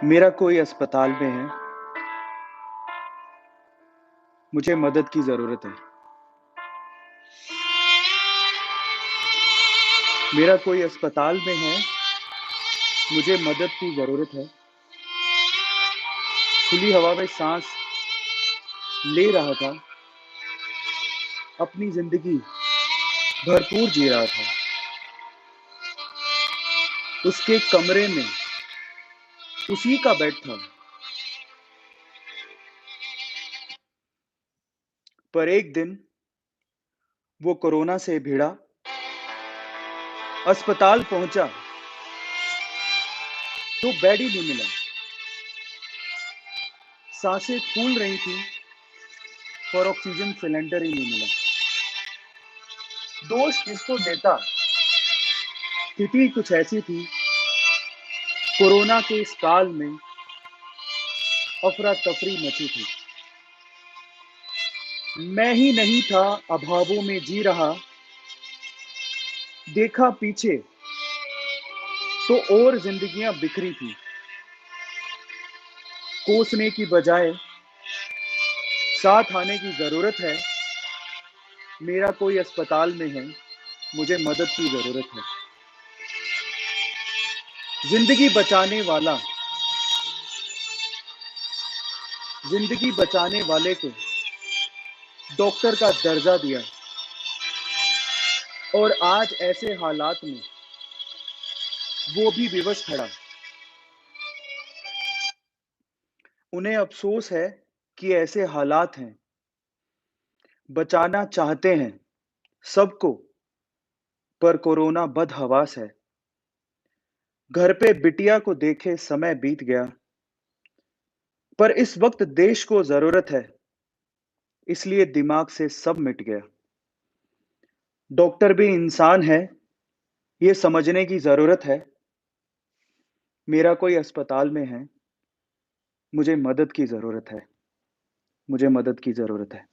मेरा कोई अस्पताल में है, मुझे मदद की ज़रूरत है। मेरा कोई अस्पताल में है, मुझे मदद की ज़रूरत है। खुली हवा में साँस ले रहा था, अपनी ज़िंदगी भरपूर जी रहा था। उसके कमरे में उसी का बेड था, पर एक दिन वो कोरोना से भिड़ा, अस्पताल पहुँचा, तो बेड ही नहीं मिला। साँसें फूल रही थीं, पर ऑक्सीजन सिलेंडर ही नहीं मिला। दोष किसको देता? स्थिति कुछ ऐसी थी, कोरोना के इस काल में अफरा-तफरी मची थी। मैं ही नहीं था अभावों में जी रहा, देखा पीछे तो और ज़िंदगियाँ बिखरी थी। कोसने की बजाय साथ आने की ज़रूरत है, मेरा कोई अस्पताल में है, मुझे मदद की ज़रूरत है। ज़िंदगी बचाने वाला, ज़िंदगी बचाने वाले को डॉक्टर का दर्जा दिया और आज ऐसे हालात में वो भी विवश खड़ा। उन्हें अफ़सोस है कि ऐसे हालात हैं, बचाना चाहते हैं सबको, पर कोरोना बदहवास है। घर पे बिटिया को देखे समय बीत गया, पर इस वक़्त देश को ज़रूरत है, इसलिए दिमाग से सब मिट गया। डॉक्टर भी इंसान है, ये समझने की ज़रूरत है। मेरा कोई अस्पताल में है, मुझे मदद की ज़रूरत है, मुझे मदद की ज़रूरत है।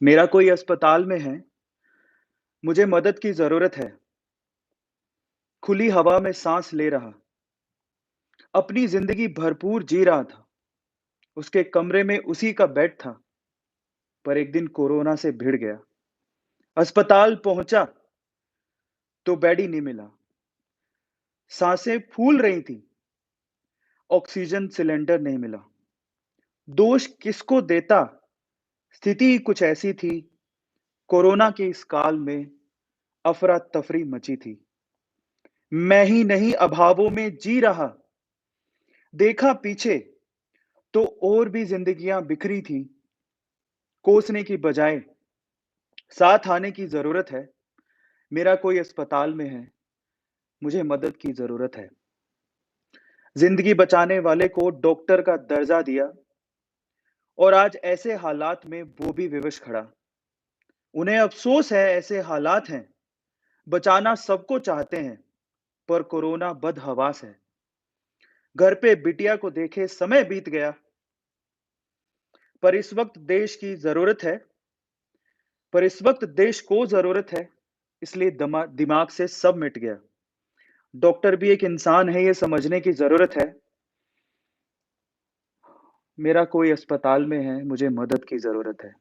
मेरा कोई अस्पताल में है, मुझे मदद की ज़रूरत है। खुली हवा में साँस ले रहा, अपनी ज़िंदगी भरपूर जी रहा था। उसके कमरे में उसी का बेड था, पर एक दिन कोरोना से भिड़ गया। अस्पताल पहुँचा, तो बेड ही नहीं मिला। साँसें फूल रही थीं, ऑक्सीजन सिलेंडर नहीं मिला। दोष किसको देता? स्थिति ही कुछ ऐसी थी, कोरोना के इस काल में अफरा-तफरी मची थी। मैं ही नहीं अभावों में जी रहा, देखा पीछे तो और भी ज़िंदगियाँ बिखरी थीं। कोसने की बजाय साथ आने की ज़रूरत है। मेरा कोई अस्पताल में है, मुझे मदद की ज़रूरत है। ज़िंदगी बचाने वाले को डॉक्टर का दर्जा दिया और आज ऐसे हालात में वो भी विवश खड़ा। उन्हें अफ़सोस है ऐसे हालात हैं, बचाना सबको चाहते हैं, पर कोरोना बदहवास है। घर पे बिटिया को देखे समय बीत गया, पर इस वक़्त देश की ज़रूरत है, पर इस वक़्त देश को ज़रूरत है, इसलिए दिमाग से सब मिट गया। डॉक्टर भी एक इंसान है, ये समझने की ज़रूरत है। मेरा कोई अस्पताल में है, मुझे मदद की ज़रूरत है।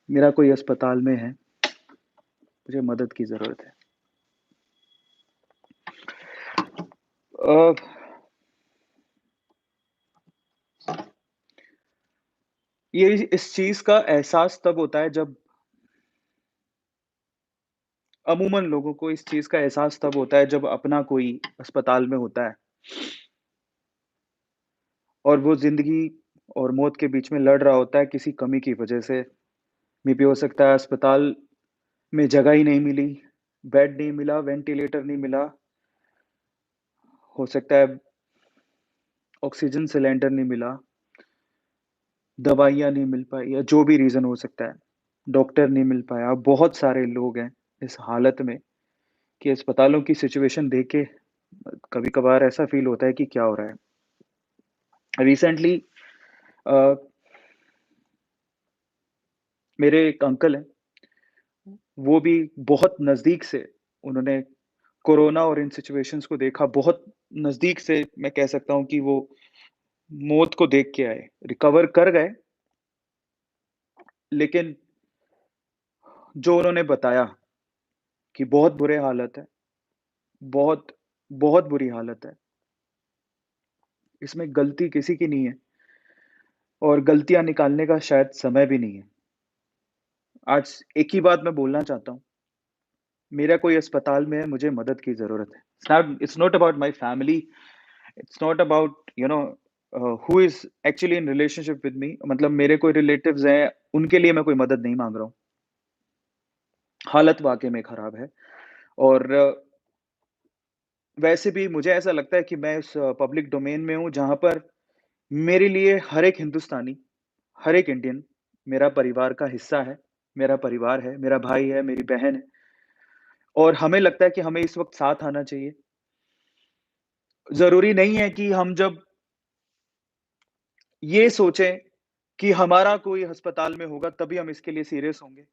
मेरा कोई अस्पताल में है, मुझे मदद की ज़रूरत है। अ, ये इस चीज़ का एहसास तब होता है जब अमूमन लोगों को इस चीज़ का एहसास तब होता है जब अपना कोई अस्पताल में होता है और वो ज़िंदगी और मौत के बीच में लड़ रहा होता है किसी कमी की वजह से। मेबी हो सकता है अस्पताल में जगह ही नहीं मिली, बेड नहीं मिला, वेंटिलेटर नहीं मिला, हो सकता है ऑक्सीजन सिलेंडर नहीं मिला, दवाइयाँ नहीं मिल पाई या जो भी रीज़न हो सकता है, डॉक्टर नहीं मिल पाया। बहुत सारे लोग हैं इस हालत में कि अस्पतालों की सिचुएशन देख के कभी-कभार ऐसा फ़ील होता है कि क्या हो रहा है। रिसेंटली अ, मेरे एक अंकल हैं, वो भी बहुत नज़दीक से उन्होंने कोरोना और इन सिचुएशंस को देखा बहुत नज़दीक से मैं कह सकता हूँ कि वो मौत को देख के आए। रिकवर कर गए, लेकिन जो उन्होंने बताया कि बहुत बुरे हालत है, बहुत, बहुत बुरी हालत है। इसमें गलती किसी की नहीं है और गलतियाँ निकालने का शायद समय भी नहीं है। आज एक ही बात मैं बोलना चाहता हूँ, मेरा कोई अस्पताल में है, मुझे मदद की ज़रूरत है। It's not about my family, it's not about who is actually in relationship with me मतलब मेरे कोई रिलेटिव्स हैं, उनके लिए मैं कोई मदद नहीं माँग रहा हूँ। हालत वाक़ई में ख़राब है और वैसे भी मुझे ऐसा लगता है कि मैं इस पब्लिक डोमेन में हूँ, जहाँ पर मेरे लिए हर एक हिंदुस्तानी, हर एक इंडियन मेरा परिवार का हिस्सा है, मेरा परिवार है, मेरा भाई है, मेरी बहन है और हमें लगता है कि हमें इस वक़्त साथ आना चाहिए। ज़रूरी नहीं है कि हम जब ये सोचें कि हमारा कोई अस्पताल में होगा तभी हम इसके लिए सीरियस होंगे।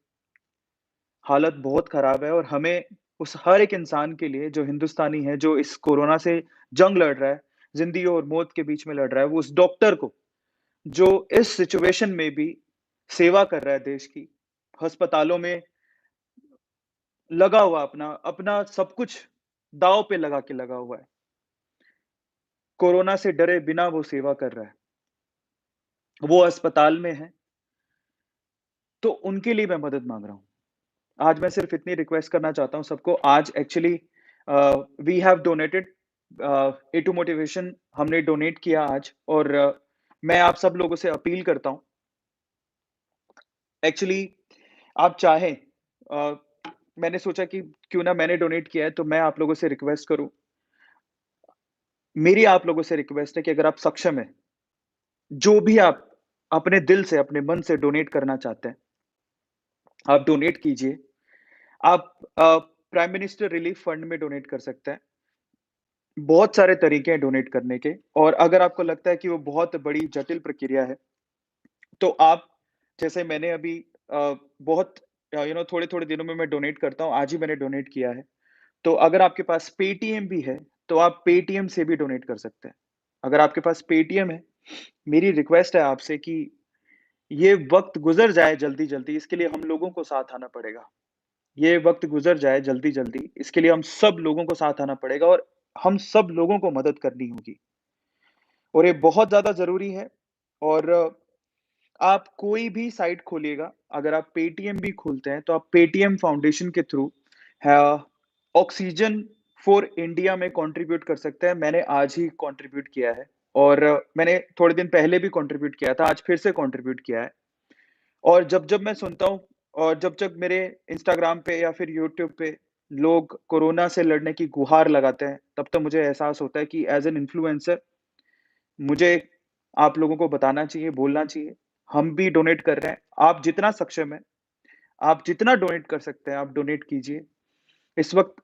हालत बहुत ख़राब है और हमें उस हर एक इंसान के लिए जो हिंदुस्तानी है, जो इस कोरोना से जंग लड़ रहा है, ज़िंदगी और मौत के बीच में लड़ रहा है, वो उस डॉक्टर को, जो इस सिचुएशन में भी सेवा कर रहा है देश की, अस्पतालों में लगा हुआ अपना अपना सब कुछ दाँव पे लगा के लगा हुआ है। कोरोना से डरे बिना वो सेवा कर रहा है। वो अस्पताल में है, तो उनके लिए मैं मदद माँग रहा हूँ। आज मैं सिर्फ़ इतनी रिक्वेस्ट करना चाहता हूँ सबको आज actually we have donated a to motivation हमने डोनेट किया आज और मैं आप सब लोगों से अपील करता हूँ। एक्चुअली आप चाहें अ, मैंने सोचा कि क्यों ना मैंने डोनेट किया है तो मैं आप लोगों से रिक्वेस्ट करूँ। मेरी आप लोगों से रिक्वेस्ट है कि अगर आप सक्षम हैं, जो भी आप अपने दिल से, अपने मन से डोनेट करना चाहते हैं, आप डोनेट कीजिए। आप प्राइम मिनिस्टर रिलीफ फंड में डोनेट कर सकते हैं। बहुत सारे तरीके हैं डोनेट करने के और अगर आपको लगता है कि वो बहुत बड़ी जटिल प्रक्रिया है, तो आप जैसे मैंने अभी बहुत थोड़े-थोड़े दिनों में मैं डोनेट करता हूँ, आज ही मैंने डोनेट किया है। तो अगर आपके पास पेटीएम भी है, तो आप पेटीएम से भी डोनेट कर सकते हैं। अगर आपके पास पेटीएम है, मेरी रिक्वेस्ट है आपसे कि ये वक़्त गुज़र जाए जल्दी-जल्दी, इसके लिए हम लोगों को साथ आना पड़ेगा। ये वक़्त गुज़र जाए जल्दी-जल्दी, इसके लिए हम सब लोगों को साथ आना पड़ेगा और हम सब लोगों को मदद करनी होगी और ये बहुत ज़्यादा ज़रूरी है और आप कोई भी साइट खोलिएगा, अगर आप पेटीएम भी खोलते हैं, तो आप पेटीएम फाउंडेशन के थ्रू ऑक्सीजन फॉर इंडिया में कंट्रीब्यूट कर सकते हैं। मैंने आज ही कंट्रीब्यूट किया है और मैंने थोड़े दिन पहले भी कंट्रीब्यूट किया था, आज फिर से कंट्रीब्यूट किया है और जब-जब मैं सुनता हूँ और जब-जब मेरे इंस्टाग्राम पे या फिर यूट्यूब पे लोग कोरोना से लड़ने की गुहार लगाते हैं, तब तो मुझे एहसास होता है कि एज़ एन इन्फ्लुएंसर मुझे आप लोगों को बताना चाहिए, बोलना चाहिए। हम भी डोनेट कर रहे हैं। आप जितना सक्षम हैं, आप जितना डोनेट कर सकते हैं, आप डोनेट कीजिए। इस वक़्त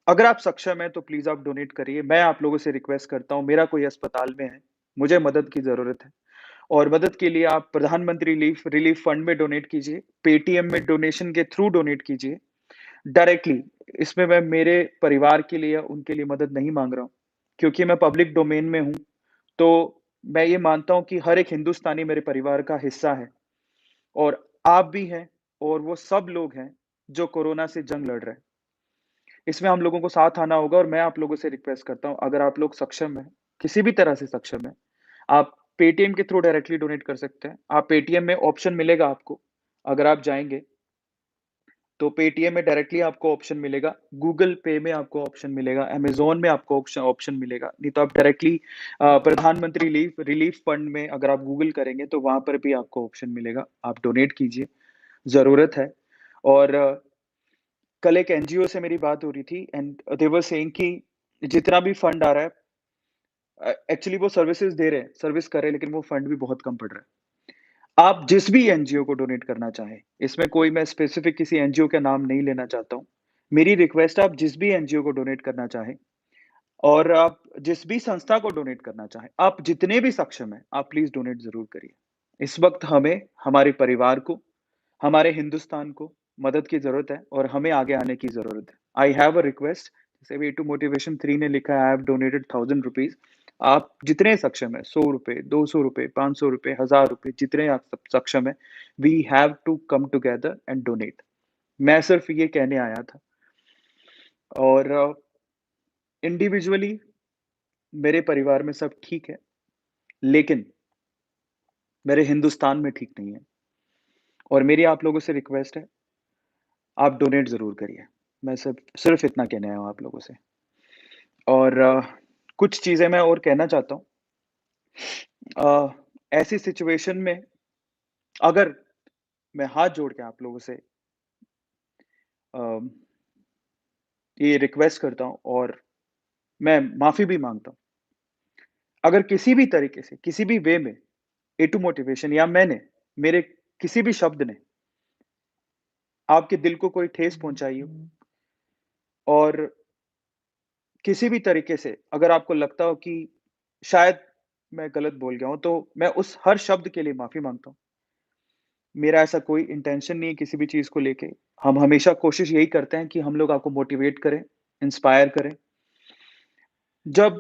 अगर आप सक्षम हैं, तो प्लीज़ आप डोनेट करिए। मैं आप लोगों से रिक्वेस्ट करता हूँ, मेरा कोई अस्पताल में है, मुझे मदद की ज़रूरत है और मदद के लिए आप प्रधानमंत्री रिलीफ रिलीफ फंड में डोनेट कीजिए, पेटीएम में डोनेशन के थ्रू डोनेट कीजिए, डायरेक्टली। इसमें मैं मेरे परिवार के लिए या उनके लिए मदद नहीं माँग रहा हूँ, क्योंकि मैं पब्लिक डोमेन में हूँ। तो मैं ये मानता हूँ कि हर एक हिंदुस्तानी मेरे परिवार का हिस्सा है और आप भी हैं और वो सब लोग हैं जो कोरोना से जंग लड़ रहे हैं। इसमें हम लोगों को साथ आना होगा और मैं आप लोगों से रिक्वेस्ट करता हूँ, अगर आप लोग सक्षम हैं, किसी भी तरह से सक्षम हैं, आप पेटीएम के थ्रू डायरेक्टली डोनेट कर सकते हैं। आप पेटीएम में ऑप्शन मिलेगा आपको, अगर आप जाएँगे तो पेटीएम में डायरेक्टली आपको ऑप्शन मिलेगा, गूगल पे में आपको ऑप्शन मिलेगा, अमेज़न में आपको ऑप्शन मिलेगा, नहीं तो आप डायरेक्टली प्रधानमंत्री रिलीफ रिलीफ फंड में अगर आप गूगल करेंगे तो वहाँ पर भी आपको ऑप्शन मिलेगा, आप डोनेट कीजिए, ज़रूरत है। और कल एक एनजीओ से मेरी बात हो रही थी एंड दे वर सेइंग कि जितना भी फंड आ रहा है एक्चुअली वो सर्विसेज़ दे रहे हैं, सर्विस कर रहे हैं लेकिन वो फंड भी बहुत कम पड़ रहा है। आप जिस भी एनजीओ को डोनेट करना चाहें, इसमें कोई मैं स्पेसिफिक किसी एनजीओ का नाम नहीं लेना चाहता हूँ। मेरी रिक्वेस्ट है आप जिस भी एनजीओ को डोनेट करना चाहें और आप जिस भी संस्था को डोनेट करना चाहें, आप जितने भी सक्षम हैं, आप प्लीज़ डोनेट ज़रूर करिए। इस वक़्त हमें, हमारे परिवार को, हमारे हिंदुस्तान को मदद की ज़रूरत है और हमें आगे आने की ज़रूरत है। आई हैव अ रिक्वेस्ट जैसे अभी टू मोटिवेशन 3 ने लिखा है, आई हैव डोनेटेड ₹1000। आप जितने सक्षम हैं, ₹100, ₹200, ₹500, ₹1000 जितने आप सक्षम हैं, we have to come together and donate. मैं सिर्फ़ ये कहने आया था और इंडिविजुअली मेरे परिवार में सब ठीक है, लेकिन मेरे हिंदुस्तान में ठीक नहीं है और मेरी आप लोगों से रिक्वेस्ट है, आप डोनेट ज़रूर करिए। मैं सिर्फ़ इतना कहने आया हूँ आप लोगों से और कुछ चीज़ें मैं और कहना चाहता हूँ। ऐसी सिचुएशन में अगर मैं हाथ जोड़ के आप लोगों से अ, ये रिक्वेस्ट करता हूँ और मैं माफ़ी भी माँगता हूँ। अगर किसी भी तरीके से, किसी भी वे में ए टू मोटिवेशन या मेरे किसी भी शब्द ने आपके दिल को कोई ठेस पहुँचाई हो और किसी भी तरीके से अगर आपको लगता हो कि शायद मैं गलत बोल गया हूँ, तो मैं उस हर शब्द के लिए माफ़ी माँगता हूँ। मेरा ऐसा कोई इंटेंशन नहीं है किसी भी चीज़ को लेके। हम हमेशा कोशिश यही करते हैं कि हम लोग आपको मोटिवेट करें, इंस्पायर करें। जब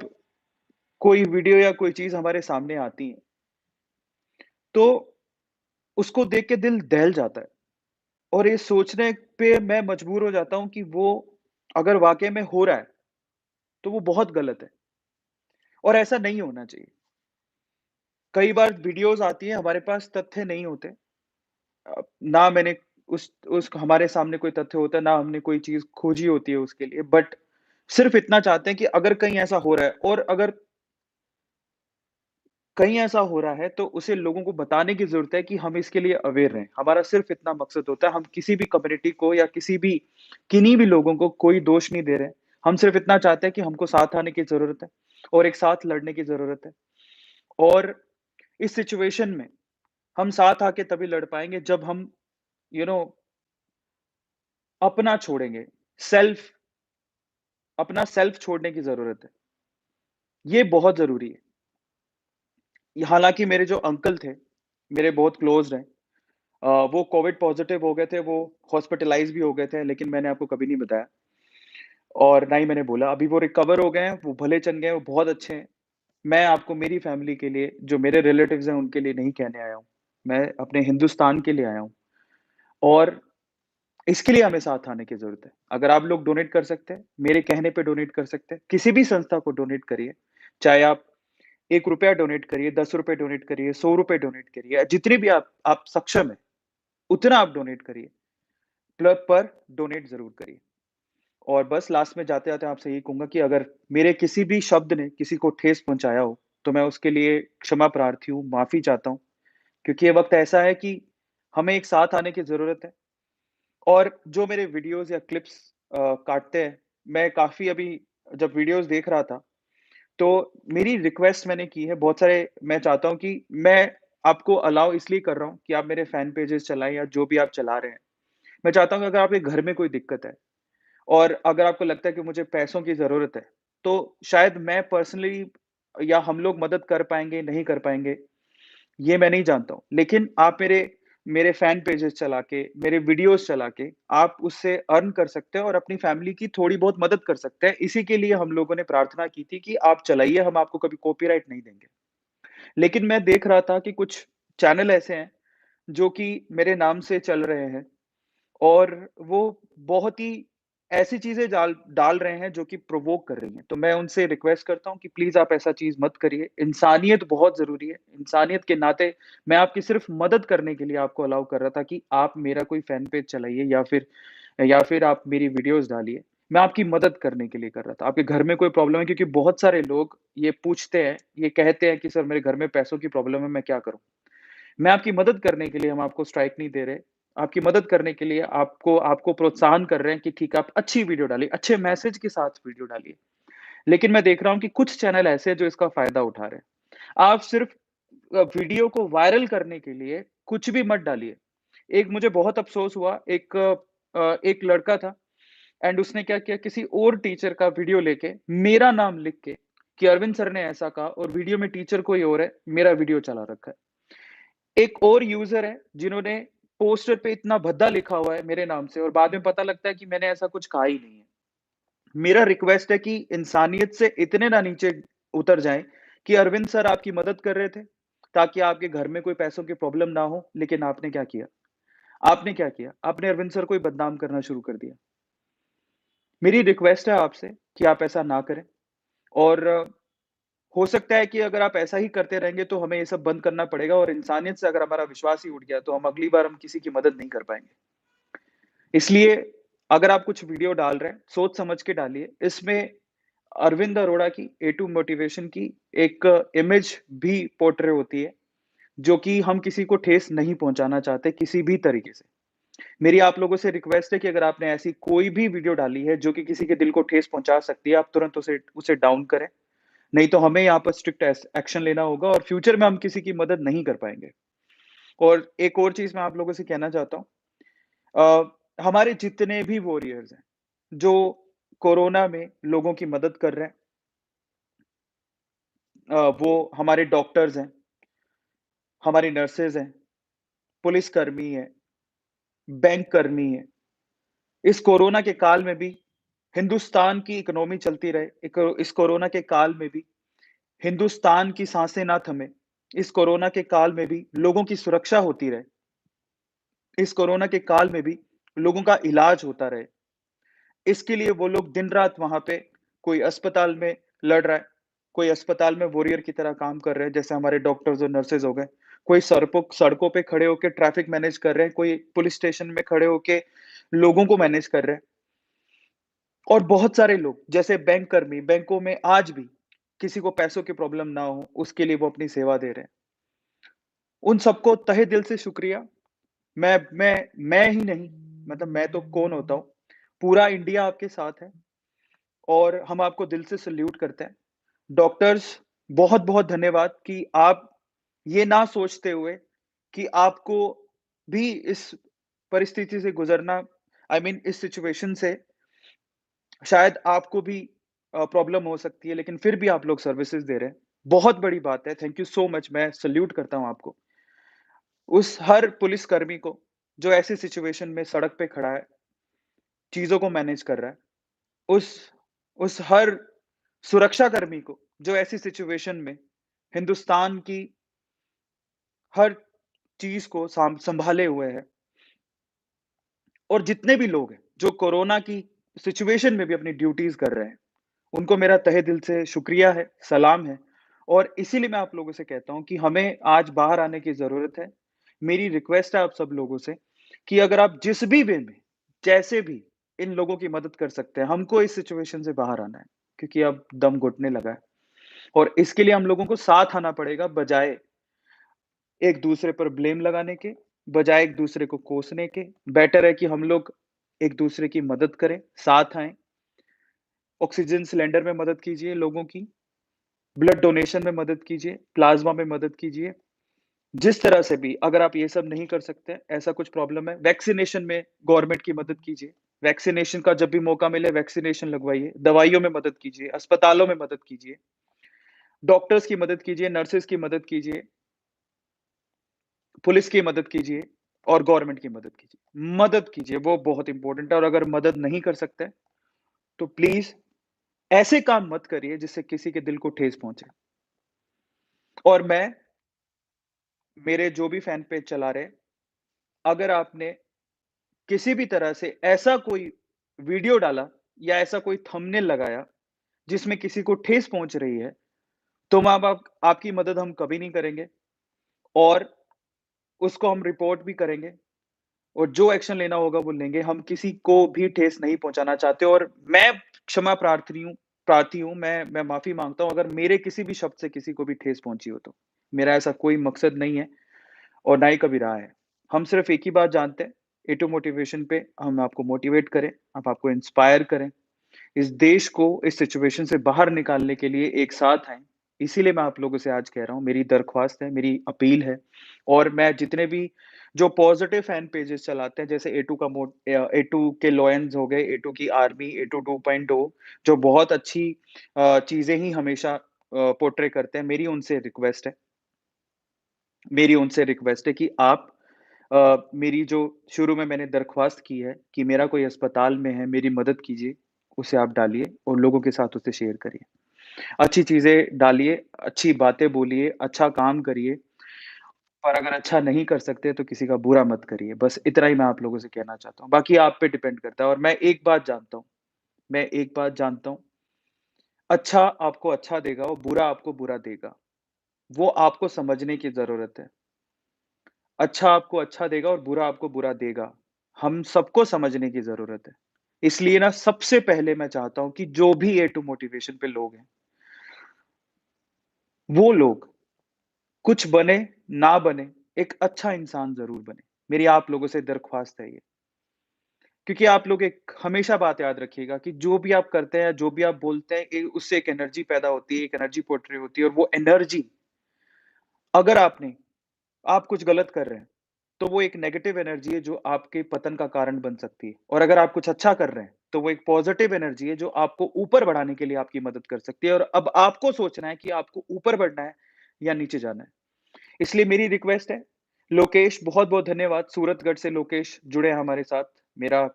कोई वीडियो या कोई चीज़ हमारे सामने आती है, तो उसको देख के दिल दहल जाता है और ये सोचने पे मैं मजबूर हो जाता हूँ कि वो अगर वाक़ई में हो रहा है, तो वो बहुत गलत है और ऐसा नहीं होना चाहिए। कई बार वीडियोज़ आती हैं, हमारे पास तथ्य नहीं होते। ना मैंने उस हमारे सामने कोई तथ्य होता है, ना हमने कोई चीज़ खोजी होती है उसके लिए, बट सिर्फ़ इतना चाहते हैं कि अगर कहीं ऐसा हो रहा है और अगर कहीं ऐसा हो रहा है, तो उसे लोगों को बताने की ज़रूरत है कि हम इसके लिए अवेयर रहें। हमारा सिर्फ़ इतना मकसद होता है, हम किसी भी कम्युनिटी को या किन्हीं भी लोगों को कोई दोष नहीं दे रहे हैं। हम सिर्फ़ इतना चाहते हैं कि हमको साथ आने की ज़रूरत है और एक साथ लड़ने की ज़रूरत है और इस सिचुएशन में हम साथ आके तभी लड़ पाएँगे जब हम यू नो अपना छोड़ेंगे, सेल्फ अपना सेल्फ छोड़ने की ज़रूरत है। ये बहुत ज़रूरी है। हालाँकि मेरे जो अंकल थे, मेरे बहुत क्लोज़्ड हैं। वो कोविड पॉज़िटिव हो गए थे, वो हॉस्पिटलाइज़ भी हो गए थे, लेकिन मैंने आपको कभी नहीं बताया और ना ही मैंने बोला। अभी वो रिकवर हो गए हैं, वो भले चल गए हैं, वो बहुत अच्छे हैं। मैं आपको मेरी फ़ैमिली के लिए, जो मेरे रिलेटिव्स हैं, उनके लिए नहीं कहने आया हूँ। मैं अपने हिंदुस्तान के लिए आया हूँ और इसके लिए हमें साथ आने की ज़रूरत है। अगर आप लोग डोनेट कर सकते हैं, मेरे कहने पे डोनेट कर सकते हैं, किसी भी संस्था को डोनेट करिए। चाहे आप ₹1 डोनेट करिए, ₹10 डोनेट करिए, ₹100 डोनेट करिए, जितने भी आप सक्षम हैं, उतना आप डोनेट करिए। पर डोनेट ज़रूर करिए। और बस लास्ट में जाते-जाते आपसे यही कहूँगा कि अगर मेरे किसी भी शब्द ने किसी को ठेस पहुँचाया हो, तो मैं उसके लिए क्षमा प्रार्थी हूँ, माफ़ी चाहता हूँ। क्योंकि ये वक़्त ऐसा है कि हमें एक साथ आने की ज़रूरत है और जो मेरे वीडियोज़ या क्लिप्स काटते हैं, मैं काफ़ी अभी जब वीडियोज़ देख रहा था, तो मेरी रिक्वेस्ट मैंने की है, बहुत सारे मैं चाहता हूँ कि मैं आपको अलाउ इसलिए कर रहा हूँ कि आप मेरे फैन पेजेज़ चलाएँ या जो भी आप चला रहे हैं। मैं चाहता हूँ कि अगर आपके घर में कोई दिक्कत है और अगर आपको लगता है कि मुझे पैसों की ज़रूरत है, तो शायद मैं पर्सनली या हम लोग मदद कर पाएँगे, नहीं कर पाएँगे, ये मैं नहीं जानता हूँ। लेकिन आप मेरे मेरे फैन पेजेज़ चला के, मेरे वीडियोज़ चला के, आप उससे अर्न कर सकते हैं और अपनी फैमिली की थोड़ी बहुत मदद कर सकते हैं। इसी के लिए हम लोगों ने प्रार्थना की थी कि आप चलाइए, हम आपको कभी कॉपीराइट नहीं देंगे। लेकिन मैं देख रहा था कि कुछ चैनल ऐसे हैं, जो कि मेरे नाम से चल रहे हैं और वो बहुत ही ऐसी चीज़ें डाल डाल रहे हैं जो कि प्रोवोक कर रही हैं। तो मैं उनसे रिक्वेस्ट करता हूँ कि प्लीज़ आप ऐसा चीज़ मत करिए। इंसानियत बहुत ज़रूरी है। इंसानियत के नाते मैं आपकी सिर्फ़ मदद करने के लिए आपको अलाउ कर रहा था कि आप मेरा कोई फैन पेज चलाइए या फिर आप मेरी वीडियोज़ डालिए। मैं आपकी मदद करने के लिए कर रहा था। आपके घर में कोई प्रॉब्लम है क्योंकि बहुत सारे लोग ये पूछते हैं, ये कहते हैं कि सर मेरे घर में पैसों की प्रॉब्लम है, मैं क्या करूँ? मैं आपकी मदद करने के लिए हम आपको स्ट्राइक नहीं दे रहे। आपकी मदद करने के लिए आपको आपको प्रोत्साहन कर रहे हैं कि ठीक है, आप अच्छी वीडियो डालिए, अच्छे मैसेज के साथ वीडियो डालिए। लेकिन मैं देख रहा हूँ कि कुछ चैनल ऐसे हैं जो इसका फ़ायदा उठा रहे हैं। आप सिर्फ़ वीडियो को वायरल करने के लिए कुछ भी मत डालिए। एक मुझे बहुत अफ़सोस हुआ, एक लड़का था एंड उसने क्या किया, किसी और टीचर का वीडियो लेके मेरा नाम लिख के कि अरविंद सर ने ऐसा कहा और वीडियो में टीचर कोई और है, मेरा वीडियो चला रखा है। एक और यूज़र है, जिन्होंने पोस्टर पे इतना भद्दा लिखा हुआ है मेरे नाम से और बाद में पता लगता है कि मैंने ऐसा कुछ कहा ही नहीं है। मेरा रिक्वेस्ट है कि इंसानियत से इतने ना नीचे उतर जाएँ कि अरविंद सर आपकी मदद कर रहे थे, ताकि आपके घर में कोई पैसों की प्रॉब्लम ना हो, लेकिन आपने क्या किया? आपने क्या किया? आपने अरविंद सर को ही बदनाम करना शुरू कर दिया। मेरी रिक्वेस्ट है आपसे कि आप ऐसा ना करें और हो सकता है कि अगर आप ऐसा ही करते रहेंगे तो हमें ये सब बंद करना पड़ेगा और इंसानियत से अगर हमारा विश्वास ही उठ गया, तो हम अगली बार हम किसी की मदद नहीं कर पाएँगे। इसलिए अगर आप कुछ वीडियो डाल रहे हैं, सोच समझ के डालिए। इसमें अरविंद अरोड़ा की ए टू मोटिवेशन की एक इमेज भी पोर्ट्रे होती है, जो कि हम किसी को ठेस नहीं पहुँचाना चाहते किसी भी तरीके से। मेरी आप लोगों से रिक्वेस्ट है कि अगर आपने ऐसी कोई भी वीडियो डाली है, जो कि किसी के दिल को ठेस पहुँचा सकती है, आप तुरंत उसे उसे डाउन करें। नहीं तो हमें यहाँ पर स्ट्रिक्ट एक्शन लेना होगा और फ्यूचर में हम किसी की मदद नहीं कर पाएँगे। और एक और चीज़ मैं आप लोगों से कहना चाहता हूँ हमारे जितने भी वॉरियर्स हैं, जो कोरोना में लोगों की मदद कर रहे हैं वो हमारे डॉक्टर्स हैं, हमारी नर्सेज़ हैं, पुलिसकर्मी हैं, बैंक कर्मी हैं। इस कोरोना के काल में भी हिंदुस्तान की इकोनॉमी चलती रहे, इस कोरोना के काल में भी हिंदुस्तान की साँसें ना थमें, इस कोरोना के काल में भी लोगों की सुरक्षा होती रहे, इस कोरोना के काल में भी लोगों का इलाज होता रहे। इसके लिए वो लोग दिन-रात वहाँ पे कोई अस्पताल में लड़ रहा है, कोई अस्पताल में वॉरियर की तरह काम कर रहे हैं, जैसे हमारे डॉक्टर्स और नर्सेज़ हो गए। कोई सड़कों पे खड़े होके ट्रैफिक मैनेज कर रहे हैं, कोई पुलिस स्टेशन में खड़े होके लोगों को मैनेज कर रहे हैं। और बहुत सारे लोग जैसे बैंक कर्मी, बैंकों में आज भी किसी को पैसों की प्रॉब्लम ना हो, उसके लिए वो अपनी सेवा दे रहे हैं। उन सबको तहे दिल से शुक्रिया। मैं ही नहीं, मतलब मैं तो कौन होता हूँ, पूरा इंडिया आपके साथ है और हम आपको दिल से सैल्यूट करते हैं। डॉक्टर्स बहुत-बहुत धन्यवाद कि आप ये ना सोचते हुए कि आपको भी इस परिस्थिति से गुज़रना इस सिचुएशन से शायद आपको भी प्रॉब्लम हो सकती है, लेकिन फिर भी आप लोग सर्विसेज़ दे रहे हैं। बहुत बड़ी बात है, थैंक यू सो मच मैं सैल्यूट करता हूँ आपको। उस हर पुलिसकर्मी को, जो ऐसी सिचुएशन में सड़क पे खड़ा है, चीज़ों को मैनेज कर रहा है। उस उस हर सुरक्षाकर्मी को, जो ऐसी सिचुएशन में हिंदुस्तान की हर चीज़ को सँभाले हुए है और जितने भी लोग हैं, जो कोरोना की सिचुएशन में भी अपनी ड्यूटीज़ कर रहे हैं, उनको मेरा तहे दिल से शुक्रिया है, सलाम है और इसीलिए मैं आप लोगों से कहता हूँ कि हमें आज बाहर आने की ज़रूरत है। मेरी रिक्वेस्ट है आप सब लोगों से कि अगर आप जिस भी वे में, जैसे भी इन लोगों की मदद कर सकते हैं, हमको इस सिचुएशन से बाहर आना है, क्योंकि अब दम घुटने लगा है और इसके लिए हम लोगों को साथ आना पड़ेगा बजाए एक-दूसरे पर ब्लेम लगाने के, बजाए एक-दूसरे को कोसने के। बेटर है कि हम लोग एक-दूसरे की मदद करें, साथ आएँ, ऑक्सीजन सिलेंडर में मदद कीजिए लोगों की, ब्लड डोनेशन में मदद कीजिए, प्लाज़्मा में मदद कीजिए। जिस तरह से भी अगर आप ये सब नहीं कर सकते, ऐसा कुछ प्रॉब्लम है, वैक्सीनेशन में गवर्नमेंट की मदद कीजिए। वैक्सीनेशन का जब भी मौका मिले वैक्सीनेशन लगवाइए, दवाइयों में मदद कीजिए, अस्पतालों में मदद कीजिए, डॉक्टर्स की मदद कीजिए, नर्सेज़ की मदद कीजिए, पुलिस की मदद कीजिए और गवर्नमेंट की मदद कीजिए। मदद कीजिए, वो बहुत इम्पोर्टेंट है और अगर मदद नहीं कर सकते, तो प्लीज़ ऐसे काम मत करिए जिससे किसी के दिल को ठेस पहुँचे। और मैं मेरे जो भी फैन पेज चला रहे, अगर आपने किसी भी तरह से ऐसा कोई वीडियो डाला या ऐसा कोई थंबनेल लगाया, जिसमें किसी को ठेस पहुँच रही है, तो माँ-बाप आपकी मदद हम कभी नहीं करेंगे और उसको हम रिपोर्ट भी करेंगे और जो एक्शन लेना होगा वो लेंगे। हम किसी को भी ठेस नहीं पहुँचाना चाहते और मैं क्षमा प्रार्थी हूँ, मैं माफ़ी माँगता हूँ अगर मेरे किसी भी शब्द से किसी को भी ठेस पहुँची हो तो। मेरा ऐसा कोई मकसद नहीं है और ना ही कभी रहा है। हम सिर्फ़ एक ही बात जानते हैं, ए टू मोटिवेशन पे हम आपको मोटिवेट करें, हम आपको इंस्पायर करें। इस देश को इस सिचुएशन से बाहर निकालने के लिए एक साथ आएँ। इसीलिए मैं आप लोगों से आज कह रहा हूँ, मेरी दरख्वास्त है, मेरी अपील है और मैं जितने भी जो पॉज़िटिव फैन पेजेज़ चलाते हैं, जैसे ए टू के लॉयंस हो गए, ए टू की आर्मी, ए टू 2.0 जो बहुत अच्छी चीज़ें ही हमेशा पोर्ट्रे करते हैं। मेरी उनसे रिक्वेस्ट है कि आप मेरी जो शुरू में मैंने दरख्वास्त की है कि मेरा कोई अस्पताल में है, मेरी मदद कीजिए उसे आप डालिए और लोगों के साथ उसे शेयर करिए। अच्छी चीज़ें डालिए, अच्छी बातें बोलिए, अच्छा काम करिए और अगर अच्छा नहीं कर सकते तो किसी का बुरा मत करिए। बस इतना ही मैं आप लोगों से कहना चाहता हूँ। बाकी आप पे डिपेंड करता है और मैं एक बात जानता हूँ, अच्छा आपको अच्छा देगा और बुरा आपको बुरा देगा। वो आपको समझने की ज़रूरत है। अच्छा आपको अच्छा देगा और बुरा आपको बुरा देगा। हम सबको समझने की ज़रूरत है। इसलिए ना सबसे पहले मैं चाहता हूँ कि जो भी ए टू मोटिवेशन पे लोग हैं, वो लोग कुछ बने, ना बने, एक अच्छा इंसान ज़रूर बने। मेरी आप लोगों से दरख्वास्त है ये। क्योंकि आप लोग एक हमेशा बात याद रखिएगा कि जो भी आप करते हैं, जो भी आप बोलते हैं, उससे एक एनर्जी पैदा होती है, एक एनर्जी पोर्ट्रे होती है और वो एनर्जी अगर आप कुछ गलत कर रहे हैं, तो वो एक नेगेटिव एनर्जी है जो आपके पतन का कारण बन सकती है और अगर आप कुछ अच्छा कर रहे हैं, तो वो एक पॉजिटिव एनर्जी है जो आपको ऊपर बढ़ाने के लिए आपकी मदद कर सकती है और अब आपको सोचना है कि आपको ऊपर बढ़ना है या नीचे जाना है। इसलिए मेरी रिक्वेस्ट है, लोकेश बहुत-बहुत धन्यवाद सूरतगढ़ से लोकेश जुड़े हैं हमारे साथ। मेरा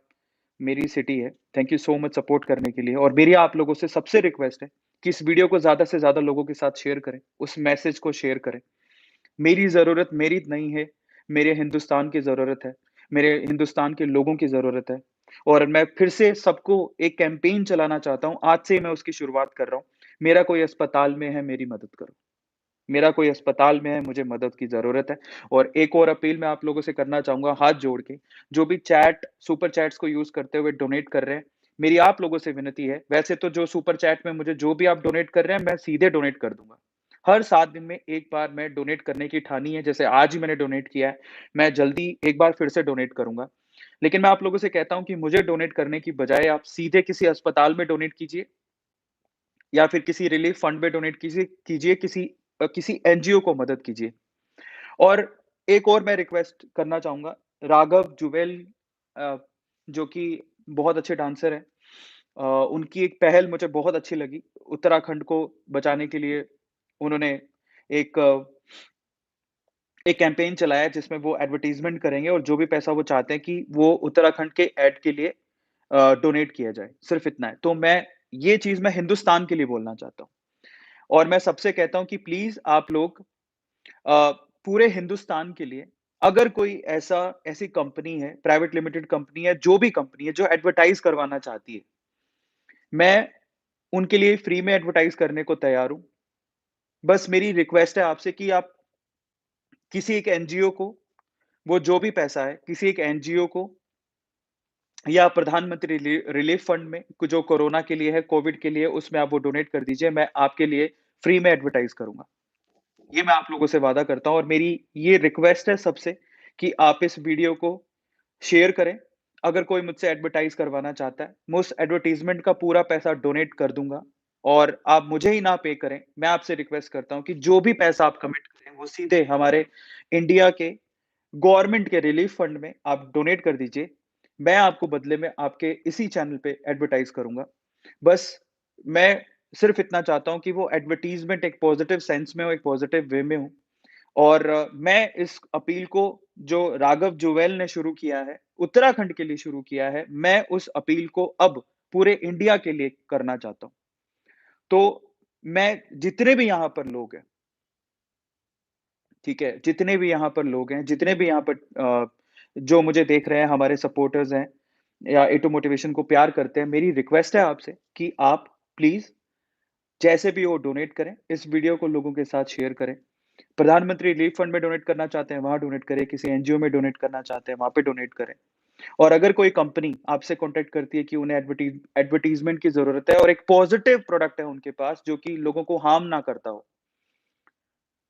मेरी सिटी है। Thank you so much support करने के लिए और मेरी आप लोगों से सबसे रिक्वेस्ट है कि इस वीडियो को ज़्यादा से ज़्यादा लोगों के साथ शेयर करें, उस मैसेज को शेयर करें। मेरी ज़रूरत मेरी नहीं है, मेरे हिंदुस्तान की ज़रूरत है, मेरे हिंदुस्तान के लोगों की ज़रूरत है और मैं फिर से सबको एक कैंपेन चलाना चाहता हूँ, आज से ही मैं उसकी शुरुआत कर रहा हूँ। मेरा कोई अस्पताल में है, मेरी मदद करो। मेरा कोई अस्पताल में है, मुझे मदद की ज़रूरत है और एक और अपील मैं आप लोगों से करना चाहूँगा हाथ जोड़ के, जो भी सुपर चैट्स को यूज़ करते हुए डोनेट कर रहे हैं, मेरी आप लोगों से विनती है, वैसे तो जो सुपर चैट में मुझे जो भी आप डोनेट कर रहे हैं, मैं सीधे डोनेट कर दूँगा। हर 7 दिन में 1 बार मैं डोनेट करने की ठानी है, जैसे आज ही मैंने डोनेट किया है, मैं जल्दी एक बार फिर से डोनेट करूँगा। लेकिन मैं आप लोगों से कहता हूँ कि मुझे डोनेट करने की बजाय आप सीधे किसी अस्पताल में डोनेट कीजिए या फिर किसी रिलीफ फंड में डोनेट कीजिए किसी एनजीओ को मदद कीजिए। और एक और मैं रिक्वेस्ट करना चाहूँगा, राघव जुवेल जो कि बहुत अच्छे डांसर हैं। उनकी एक पहल मुझे बहुत अच्छी लगी। उत्तराखंड को बचाने के लिए उन्होंने एक एक कैंपेन चलाया है जिसमें वो एडवर्टाइज़मेंट करेंगे और जो भी पैसा वो चाहते हैं कि वो उत्तराखंड के एड के लिए डोनेट किया जाए, सिर्फ़ इतना है। तो ये चीज़ मैं हिंदुस्तान के लिए बोलना चाहता हूँ और मैं सबसे कहता हूँ कि प्लीज़ आप लोग अ, पूरे हिंदुस्तान के लिए अगर कोई ऐसी कंपनी है, प्राइवेट लिमिटेड कंपनी है, जो भी कंपनी है जो एडवर्टाइज़ करवाना चाहती है, मैं उनके लिए फ्री में एडवर्टाइज़ करने को तैयार हूँ। बस मेरी रिक्वेस्ट है आपसे कि आप किसी एक एनजीओ को वो जो भी पैसा है, किसी एक एनजीओ को या प्रधानमंत्री रिलीफ फंड में जो कोरोना के लिए है, कोविड के लिए, उसमें आप वो डोनेट कर दीजिए। मैं आपके लिए फ्री में एडवर्टाइज़ करूँगा। ये मैं आप लोगों से वादा करता हूँ और मेरी ये रिक्वेस्ट है सबसे कि आप इस वीडियो को शेयर करें। अगर कोई मुझसे एडवर्टाइज़ करवाना चाहता है, मैं उस एडवर्टाइज़मेंट का पूरा पैसा डोनेट कर दूँगा और आप मुझे ही ना पे करें। मैं आपसे रिक्वेस्ट करता हूँ कि जो भी पैसा आप कमिट करें, वो सीधे हमारे इंडिया के गवर्नमेंट के रिलीफ फंड में आप डोनेट कर दीजिए। मैं आपको बदले में आपके इसी चैनल पे एडवर्टाइज़ करूँगा। बस मैं सिर्फ़ इतना चाहता हूँ कि वो एडवर्टाइज़मेंट एक पॉज़िटिव सेंस में हो, एक पॉज़िटिव वे में हो और मैं इस अपील को जो राघव जुवेल ने शुरू किया है, उत्तराखंड के लिए शुरू किया है, मैं उस अपील को अब पूरे इंडिया के लिए करना चाहता हूँ। तो मैं जितने भी यहाँ पर लोग हैं, ठीक है? जितने भी यहाँ पर लोग हैं, जितने भी यहाँ पर जो मुझे देख रहे हैं, हमारे सपोर्टर्स हैं या ए टू मोटिवेशन को प्यार करते हैं, मेरी रिक्वेस्ट है आपसे कि आप प्लीज़ जैसे भी हो डोनेट करें, इस वीडियो को लोगों के साथ शेयर करें। प्रधानमंत्री रिलीफ फंड में डोनेट करना चाहते हैं, वहाँ डोनेट करें, किसी एनजीओ में डोनेट करना चाहते हैं, वहाँ पे डोनेट करें। और अगर कोई कंपनी आपसे कॉन्टैक्ट करती है कि उन्हें एडवर्टाइज़मेंट की ज़रूरत है और एक पॉज़िटिव प्रोडक्ट है उनके पास जो कि लोगों को हार्म ना करता हो,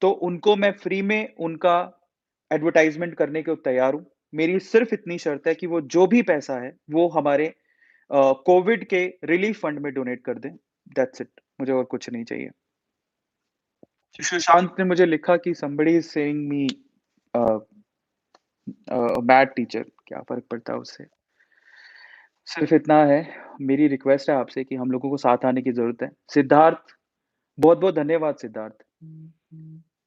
तो उनको मैं फ्री में उनका एडवर्टाइज़मेंट करने को तैयार हूँ। मेरी सिर्फ़ इतनी शर्त है कि वो जो भी पैसा है, वो हमारे कोविड के रिलीफ फंड में डोनेट कर दें। दैट्स इट, मुझे और कुछ नहीं चाहिए। सुशांत ने मुझे लिखा कि somebody is saying me a bad teacher, क्या फ़र्क पड़ता है उससे? सिर्फ़ इतना है, मेरी रिक्वेस्ट है आपसे कि हम लोगों को साथ आने की ज़रूरत है। सिद्धार्थ, बहुत-बहुत धन्यवाद सिद्धार्थ।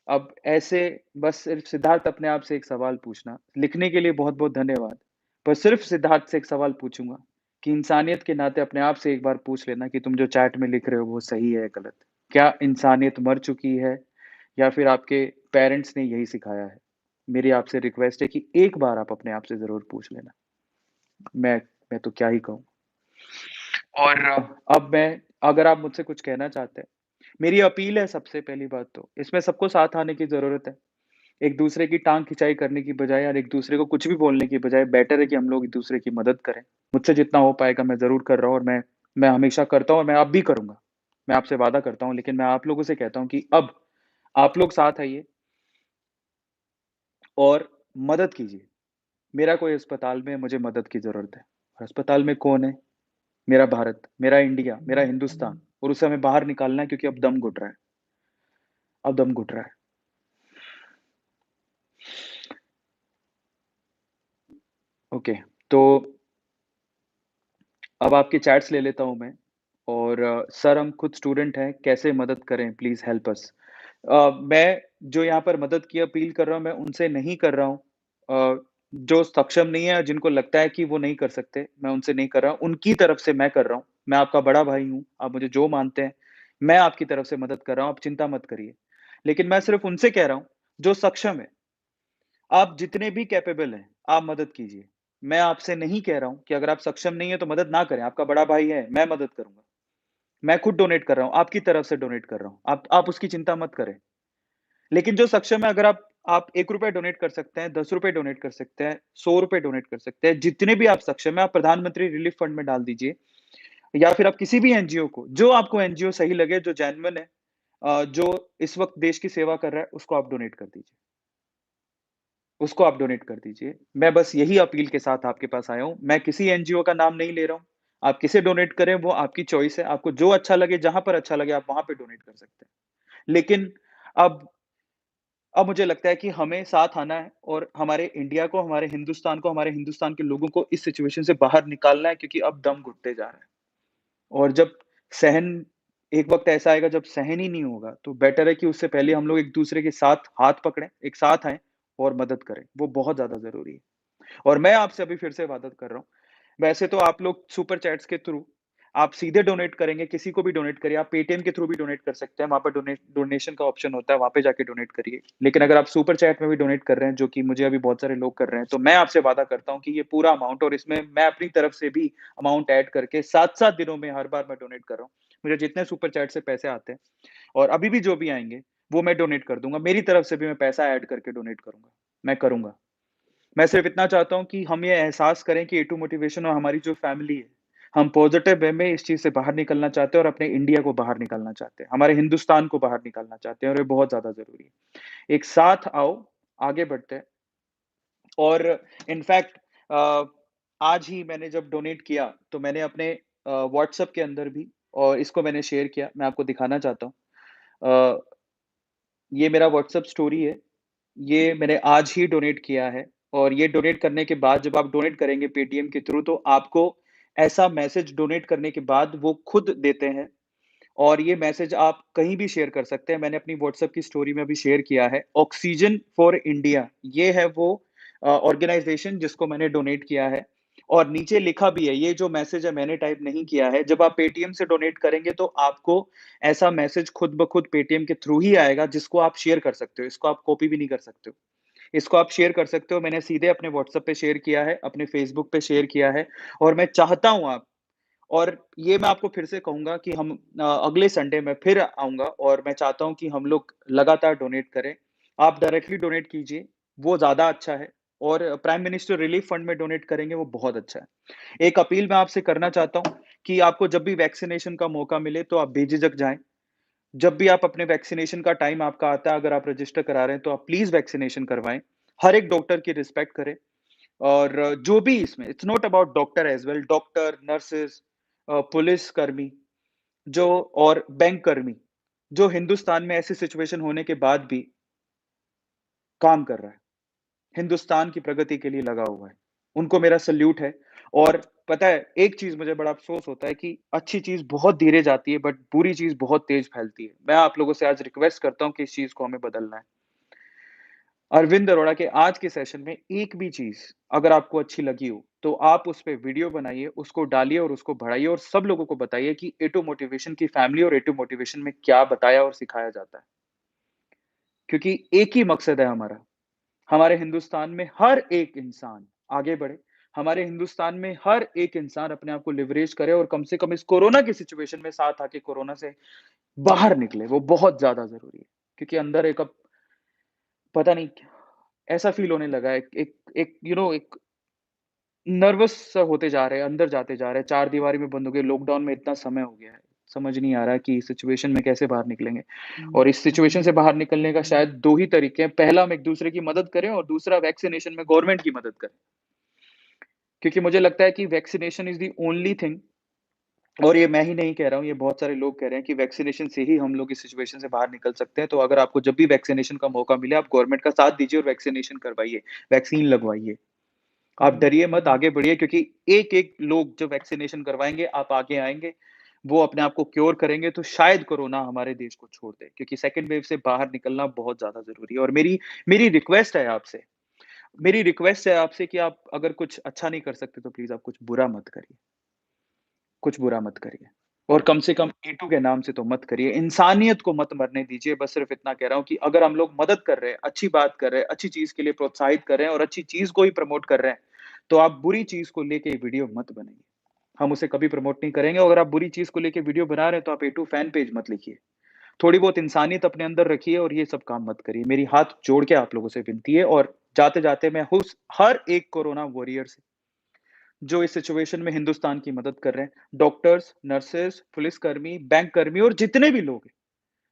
अब ऐसे बस सिर्फ़ सिद्धार्थ अपने आप से एक सवाल पूछना, लिखने के लिए बहुत-बहुत धन्यवाद। पर सिर्फ़ सिद्धार्थ से एक सवाल पूछूँगा कि इंसानियत के नाते अपने आप से एक बार पूछ लेना कि तुम जो चैट में लिख रहे हो वो सही है या गलत? क्या इंसानियत मर चुकी है या फिर आपके पेरेंट्स ने यही सिखाया है? मेरी आपसे रिक्वेस्ट है कि एक बार आप अपने आप से ज़रूर पूछ लेना। मैं मैं तो क्या ही कहूँ। और अब मैं अगर आप मुझसे कुछ कहना चाहते हैं, मेरी अपील है सबसे पहली बात तो, इसमें सबको साथ आने की ज़रूरत है। एक-दूसरे की टाँग खिंचाई करने की बजाय और एक-दूसरे को कुछ भी बोलने की बजाय बेटर है कि हम लोग एक-दूसरे की मदद करें। मुझसे जितना हो पाएगा मैं ज़रूर कर रहा हूँ और मैं हमेशा करता हूँ और मैं अब भी करूँगा। मैं आपसे वादा करता हूँ, लेकिन मैं आप लोगों से कहता हूँ कि अब आप लोग साथ आइए और मदद कीजिए। मेरा कोई अस्पताल में मुझे मदद की ज़रूरत है। अस्पताल में कौन है? मेरा भारत, मेरा इंडिया, मेरा हिंदुस्तान और उसे हमें बाहर निकालना है क्योंकि अब दम घुट रहा है। अब दम घुट रहा है। ओके, तो अब आपके चैट्स ले लेता हूँ मैं और सर हम खुद स्टूडेंट हैं, कैसे मदद करें? Please help us. मैं जो यहाँ पर मदद की अपील कर रहा हूँ, मैं उनसे नहीं कर रहा हूँ जो सक्षम नहीं है, जिनको लगता है कि वो नहीं कर सकते, मैं उनसे नहीं कर रहा हूँ, उनकी तरफ से मैं कर रहा हूँ। मैं आपका बड़ा भाई हूँ, आप मुझे जो मानते हैं, मैं आपकी तरफ से मदद कर रहा हूँ, आप चिंता मत करिए। लेकिन मैं सिर्फ़ उनसे कह रहा हूँ, जो सक्षम है। आप जितने भी कैपेबल हैं, आप मदद कीजिए। मैं आपसे नहीं कह रहा हूँ कि अगर आप सक्षम नहीं हैं, तो मदद ना करें, आपका बड़ा भाई है, मैं मदद करूँगा। मैं खुद डोनेट कर रहा हूँ, आपकी तरफ से डोनेट कर रहा हूँ। आप उसकी चिंता मत करें। लेकिन जो सक्षम है अगर आप ₹1 डोनेट कर सकते हैं, ₹10 डोनेट कर सकते हैं, ₹100 डोनेट कर सकते हैं, जितने भी आप सक्षम हैं, आप प्रधानमंत्री रिलीफ फंड में डाल दीजिए या फिर आप किसी भी एनजीओ को, जो आपको एनजीओ सही लगे, जो जेन्युइन है जो इस वक़्त देश की सेवा कर रहा है, उसको आप डोनेट कर दीजिए। उसको आप डोनेट कर दीजिए। मैं बस यही अपील के साथ आपके पास आया हूँ। मैं किसी एनजीओ का नाम नहीं ले रहा हूँ। आप किसे डोनेट करें वो आपकी चॉइस है। आपको जो अच्छा लगे, जहाँ पर अच्छा लगे आप वहाँ पे डोनेट कर सकते हैं। लेकिन अब अब मुझे लगता है कि हमें साथ आना है और हमारे इंडिया को, हमारे हिंदुस्तान के लोगों को इस सिचुएशन से बाहर निकालना है क्योंकि अब दम घुटते जा रहा है। और जब सहन एक वक़्त ऐसा आएगा जब सहन ही नहीं होगा, तो बेटर है कि उससे पहले हम लोग एक-दूसरे के साथ हाथ पकड़ें, एक साथ आएँ और मदद करें। वो बहुत ज़्यादा ज़रूरी है। और मैं आपसे अभी फिर से वादा कर रहा हूँ, वैसे तो आप लोग सुपर चैट्स के थ्रू आप सीधे डोनेट करेंगे, किसी को भी डोनेट करिए, आप पेटीएम के थ्रू भी डोनेट कर सकते हैं, वहाँ पे डोनेशन का ऑप्शन होता है, वहाँ पे जाके डोनेट करिए। लेकिन अगर आप सुपर चैट में भी डोनेट कर रहे हैं, जो कि मुझे अभी बहुत सारे लोग कर रहे हैं, तो मैं आपसे वादा करता हूँ कि ये पूरा अमाउंट और इसमें मैं अपनी तरफ से भी अमाउंट ऐड करके 7-7 दिनों में हर बार मैं डोनेट कर रहा हूँ। मुझे जितने सुपर चैट से पैसे आते हैं और अभी भी जो भी आएँगे, वो मैं डोनेट कर दूँगा। मेरी तरफ से भी मैं पैसा ऐड करके डोनेट करूँगा, मैं करूँगा। मैं सिर्फ़ इतना चाहता हूँ कि हम ये एहसास करें कि ए टू मोटिवेशन और हमारी जो फ़ैमिली है, हम पॉज़िटिव वे में इस चीज़ से बाहर निकलना चाहते हैं और अपने इंडिया को बाहर निकालना चाहते हैं। हमारे हिंदुस्तान को बाहर निकालना चाहते हैं और ये बहुत ज़्यादा ज़रूरी है। एक साथ आओ, आगे बढ़ते हैं और इनफैक्ट अ, आज ही मैंने जब डोनेट किया, तो मैंने अपने व्हाट्सएप के अंदर भी और इसको मैंने शेयर किया, मैं आपको दिखाना चाहता हूँ। अ, ये मेरा व्हाट्सएप स्टोरी है। ये मैंने आज ही डोनेट किया है और ये डोनेट करने के बाद जब आप डोनेट करेंगे पेटीएम के थ्रू तो आपको ऐसा मैसेज डोनेट करने के बाद वो खुद देते हैं और ये मैसेज आप कहीं भी शेयर कर सकते हैं। मैंने अपनी व्हाट्सएप की स्टोरी में भी शेयर किया है। ऑक्सीजन फॉर इंडिया ये है वो ऑर्गेनाइज़ेशन जिसको मैंने डोनेट किया है और नीचे लिखा भी है, ये जो मैसेज है मैंने टाइप नहीं किया है। जब आप पेटीएम से डोनेट करेंगे तो आपको ऐसा मैसेज खुद ब खुद पेटीएम के थ्रू ही आएगा जिसको आप शेयर कर सकते हो। इसको आप कॉपी भी नहीं कर सकते हो। इसको आप शेयर कर सकते हो। मैंने सीधे अपने व्हाट्सएप पे शेयर किया है, अपने फेसबुक पे शेयर किया है और मैं चाहता हूँ आप और ये मैं आपको फिर से कहूँगा कि हम अगले संडे मैं फिर आऊँगा और मैं चाहता हूँ कि हम लोग लगातार डोनेट करें। आप डायरेक्टली डोनेट कीजिए, वो ज़्यादा अच्छा है और प्राइम मिनिस्टर रिलीफ फंड में डोनेट करेंगे, वो बहुत अच्छा है। एक अपील मैं आपसे करना चाहता हूँ कि आपको जब भी वैक्सीनेशन का मौका मिले, तो आप बेझिझक जाएँ। जब भी आप अपने वैक्सीनेशन का टाइम आपका आता है, अगर आप रजिस्टर करा रहे हैं, तो आप प्लीज़ वैक्सीनेशन करवाएँ। हर एक डॉक्टर की रिस्पेक्ट करें। और जो भी इसमें it's not about doctor as well doctor, nurses police कर्मी जो और बैंक कर्मी, जो हिंदुस्तान में ऐसी सिचुएशन होने के बाद भी काम कर रहा है, हिंदुस्तान की प्रगति के लिए लगा हुआ है। उनको मेरा सैल्यूट है और पता है एक चीज़ मुझे बड़ा अफ़सोस होता है कि अच्छी चीज़ बहुत धीरे जाती है बट बुरी चीज़ बहुत तेज़ फैलती है। मैं आप लोगों से आज रिक्वेस्ट करता हूँ कि इस चीज़ को हमें बदलना है। अरविंद अरोड़ा के आज के सेशन में एक भी चीज़ अगर आपको अच्छी लगी हो, तो आप उस पे वीडियो बनाइए, उसको डालिए और उसको बढ़ाइए और सब लोगों को बताइए कि ए टू मोटिवेशन की फैमिली और ए टू मोटिवेशन में क्या बताया और सिखाया जाता है। क्योंकि एक ही मकसद है हमारा, हमारे हिंदुस्तान में हर एक इंसान आगे बढ़े, हमारे हिंदुस्तान में हर एक इंसान अपने आप को लिवरेज करे और कम से कम इस कोरोना की सिचुएशन में साथ आके कोरोना से बाहर निकले, वो बहुत ज़्यादा ज़रूरी है। क्योंकि अंदर एक अब पता नहीं ऐसा फ़ील होने लगा है, एक एक एक नर्वस सा होते जा रहे हैं, अंदर जाते जा रहे हैं, चार दीवारी में बंद हो गए, लॉकडाउन में इतना समय हो गया है, समझ नहीं आ रहा कि इस सिचुएशन में कैसे बाहर निकलेंगे और इस सिचुएशन से बाहर निकलने का शायद 2 ही तरीके हैं, पहला हम एक-दूसरे की मदद करें और दूसरा वैक्सीनेशन में गवर्नमेंट की मदद करें। क्योंकि मुझे लगता है कि vaccination is the only thing और ये मैं ही नहीं कह रहा हूँ, ये बहुत सारे लोग कह रहे हैं कि वैक्सीनेशन से ही हम लोग इस सिचुएशन से बाहर निकल सकते हैं, तो अगर आपको जब भी वैक्सीनेशन का मौका मिले, आप गवर्नमेंट का साथ दीजिए और वैक्सीनेशन करवाइए, वैक्सीन लगवाइए। आप डरिए मत, आगे बढ़िए क्योंकि एक-एक लोग जो वैक्सीनेशन करवाएँगे, आप आगे आएँगे, वो अपने आप को क्योर करेंगे, तो शायद कोरोना हमारे देश को छोड़ दे क्योंकि सेकंड वेव से बाहर निकलना बहुत ज़्यादा ज़रूरी है और मेरी मेरी रिक्वेस्ट है आपसे मेरी रिक्वेस्ट है आपसे कि आप अगर कुछ अच्छा नहीं कर सकते, तो प्लीज़ आप कुछ बुरा मत करिए, कुछ बुरा मत करिए और कम से कम ए2 के नाम से तो मत करिए, इंसानियत को मत मरने दीजिए, बस सिर्फ़ इतना कह रहा हूँ कि अगर हम लोग मदद कर रहे हैं, अच्छी बात कर रहे हैं, अच्छी चीज़ के लिए प्रोत्साहित कर रहे हैं और अच्छी चीज़ को ही प्रमोट कर रहे हैं, तो आप बुरी चीज़ को लेके वीडियो मत बनाइए। हम उसे कभी प्रमोट नहीं करेंगे और अगर आप बुरी चीज़ को लेके वीडियो बना रहे हैं, तो आप ए2 फैन पेज मत लिखिए। थोड़ी बहुत इंसानियत अपने अंदर रखिए और ये सब काम मत करिए। मेरी हाथ जोड़ के आप लोगों से विनती है और जाते-जाते मैं उस हर एक कोरोना वॉरियर से जो इस सिचुएशन में हिंदुस्तान की मदद कर रहे हैं, डॉक्टर्स, नर्सेस, पुलिसकर्मी, बैंक कर्मी और जितने भी लोग हैं,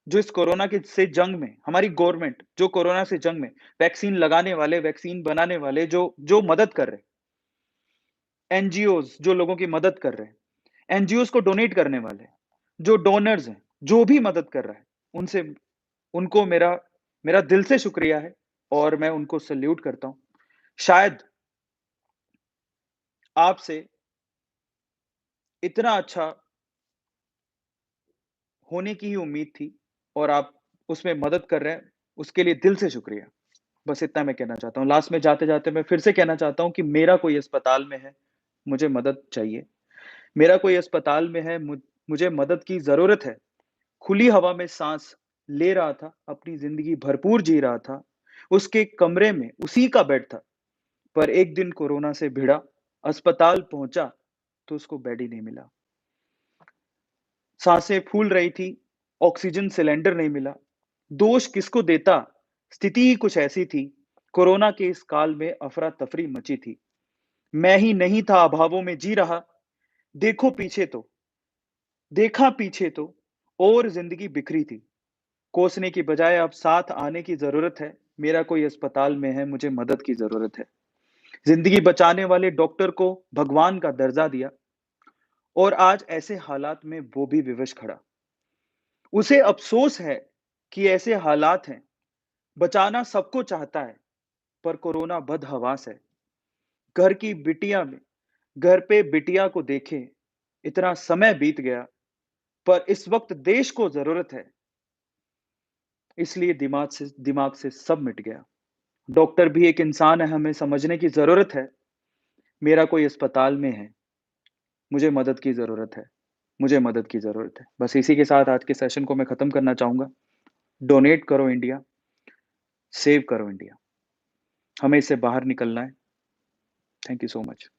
जो इस कोरोना के से जंग में हमारी गवर्नमेंट जो कोरोना से जंग में वैक्सीन लगाने वाले, वैक्सीन बनाने वाले जो जो मदद कर रहे हैं, एनजीओज़ जो लोगों की मदद कर रहे हैं, एनजीओज़ को डोनेट करने वाले, जो डोनर्स हैं, जो भी मदद कर रहा है, उनसे उनको मेरा मेरा दिल से शुक्रिया है और मैं उनको सैल्यूट करता हूँ। शायद आपसे इतना अच्छा होने की ही उम्मीद थी और आप उसमें मदद कर रहे हैं, उसके लिए दिल से शुक्रिया। बस इतना मैं कहना चाहता हूँ। लास्ट में जाते-जाते मैं फिर से कहना चाहता हूँ कि मेरा कोई अस्पताल में है, मुझे मदद चाहिए। मेरा कोई अस्पताल में है, मुझे मदद की ज़रूरत है। खुली हवा में साँस ले रहा था, अपनी ज़िंदगी भरपूर जी रहा था। उसके कमरे में उसी का बेड था, पर एक दिन कोरोना से भिड़ा, अस्पताल पहुँचा, तो उसको बेड ही नहीं मिला। साँसें फूल रही थी, ऑक्सीजन सिलेंडर नहीं मिला। दोष किसको देता? स्थिति ही कुछ ऐसी थी। कोरोना के इस काल में अफ़रा-तफ़री मची थी। मैं ही नहीं था अभावों में जी रहा। देखो पीछे तो देखा पीछे तो और ज़िंदगी बिखरी थी। कोसने की बजाय अब साथ आने की ज़रूरत है। मेरा कोई अस्पताल में है, मुझे मदद की ज़रूरत है। ज़िंदगी बचाने वाले डॉक्टर को भगवान का दर्जा दिया और आज ऐसे हालात में वो भी विवश खड़ा। उसे अफ़सोस है कि ऐसे हालात हैं। बचाना सबको चाहता है, पर कोरोना बदहवास है। घर की बिटिया में घर पे बिटिया को देखे, इतना समय बीत गया, पर इस वक़्त देश को ज़रूरत है, इसलिए दिमाग से सब मिट गया। डॉक्टर भी एक इंसान है, हमें समझने की ज़रूरत है। मेरा कोई अस्पताल में है, मुझे मदद की ज़रूरत है, मुझे मदद की ज़रूरत है। बस इसी के साथ आज के सेशन को मैं ख़त्म करना चाहूँगा। डोनेट करो इंडिया, सेव करो इंडिया। हमें इससे बाहर निकलना है। Thank you so much.